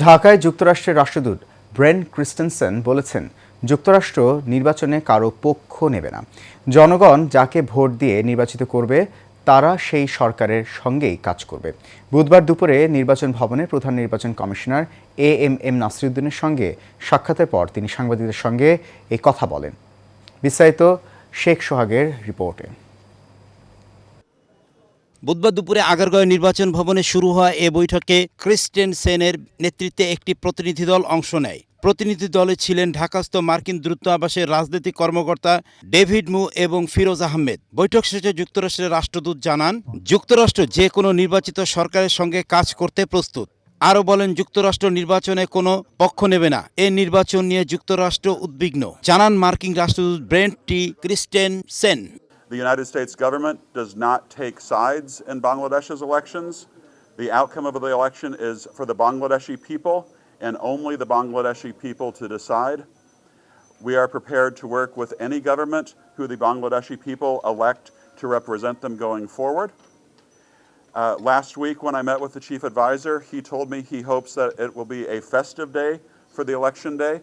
ঢাকায় যুক্তরাষ্ট্রের রাষ্ট্রদূত ব্রেন ক্রিস্টেনসেন বলেছেন, যুক্তরাষ্ট্র নির্বাচনে কারো পক্ষ নেবে না। জনগণ যাকে ভোট দিয়ে নির্বাচিত করবে তারা সেই সরকারের সঙ্গেই কাজ করবে। বুধবার দুপুরে নির্বাচন ভবনে প্রধান নির্বাচন কমিশনার এএমএম নাসিরুদ্দিনের সঙ্গে সাক্ষাতের পর তিনি সাংবাদিকদের সঙ্গে এই কথা বলেন। বিস্তারিত শেখ সোহাগের রিপোর্টে। বুধবার দুপুরে আগারগাঁও নির্বাচন ভবনে শুরু হওয়া এ বৈঠকে ক্রিস্টেনসেনের নেতৃত্বে একটি প্রতিনিধি দল অংশ নেয়। প্রতিনিধি দলে ছিলেন ঢাকাস্থ মার্কিন দূতাবাসের রাজনৈতিক কর্মকর্তা ডেভিড মু এবং ফিরোজ আহমেদ। বৈঠক শেষে যুক্তরাষ্ট্রের রাষ্ট্রদূত জানান, যুক্তরাষ্ট্র যে কোনো নির্বাচিত সরকারের সঙ্গে কাজ করতে প্রস্তুত। আরও বলেন, যুক্তরাষ্ট্র নির্বাচনে কোনো পক্ষ নেবে না। এ নির্বাচন নিয়ে যুক্তরাষ্ট্র উদ্বিগ্ন, জানান মার্কিন রাষ্ট্রদূত ব্রেন্ট টি Christensen. The United States government does not take sides in Bangladesh's elections. The outcome of the election is for the Bangladeshi people and only the Bangladeshi people to decide. We are prepared to work with any government who the Bangladeshi people elect to represent them going forward. Last week when I met with the chief advisor, he told me he hopes that it will be a festive day for the election day.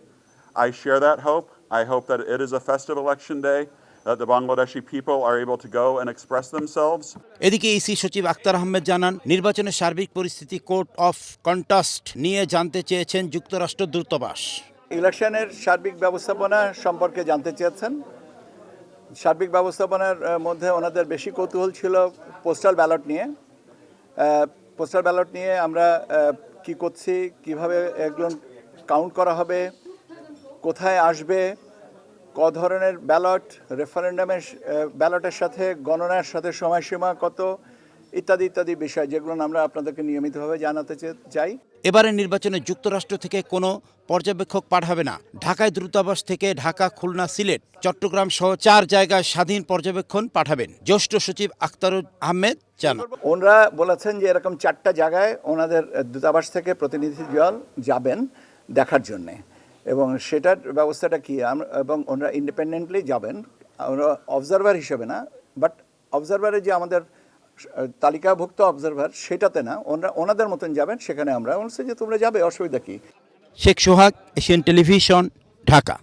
I share that hope. I hope that it is a festive election day, that the Bangladeshi people are able to go and express themselves. এদিকে EC সচিব আক্তার আহমেদ জানান, নির্বাচনের সার্বিক পরিস্থিতি code of contrast নিয়ে জানতে চেয়েছেন যুক্তরাষ্ট্র দূতাবাস। ইলেকশনের সার্বিক ব্যবস্থাপনা সম্পর্কে জানতে চেয়েছেন। সার্বিক ব্যবস্থাপনার মধ্যে ওনাদের বেশি কৌতূহল ছিল পোস্টাল ব্যালট নিয়ে। পোস্টাল ব্যালট নিয়ে আমরা কি করছি, কিভাবে এগুলো কাউন্ট করা হবে, কোথায় আসবে, ক ধরনের ব্যালট, রেফারেন্ডামের ব্যালটের সাথে গণনার সাথে সময়সীমা কত, ইত্যাদি ইত্যাদি বিষয়, যেগুলো আমরা আপনাদেরকে নিয়মিতভাবে জানাতে চাই। এবারের নির্বাচনে যুক্তরাষ্ট্র থেকে কোনো পর্যবেক্ষক পাঠাবে না। ঢাকায় দূতাবাস থেকে ঢাকা, খুলনা, সিলেট, চট্টগ্রাম সহ 4 জায়গায় স্বাধীন পর্যবেক্ষণ পাঠাবেন। জ্যেষ্ঠ সচিব আক্তার আহমেদ জানান, ওনারা বলেছেন যে এরকম 4টা জায়গায় ওনাদের দূতাবাস থেকে প্রতিনিধি দল যাবেন দেখার জন্যে, এবং সেটার ব্যবস্থাটা কি, এবং ওনারা ইন্ডিপেন্ডেন্টলি যাবেন, ওরা অবজারভার হিসেবে না, বাট অবজারভারে যে আমাদের তালিকাভুক্ত অবজারভার সেটাতে না, ওনাদের মতন যাবেন। সেখানে আমরা বলছি যে তোমরা যাবে, অসুবিধা কি। শেখ সোহাগ, এশিয়ান টেলিভিশন, ঢাকা।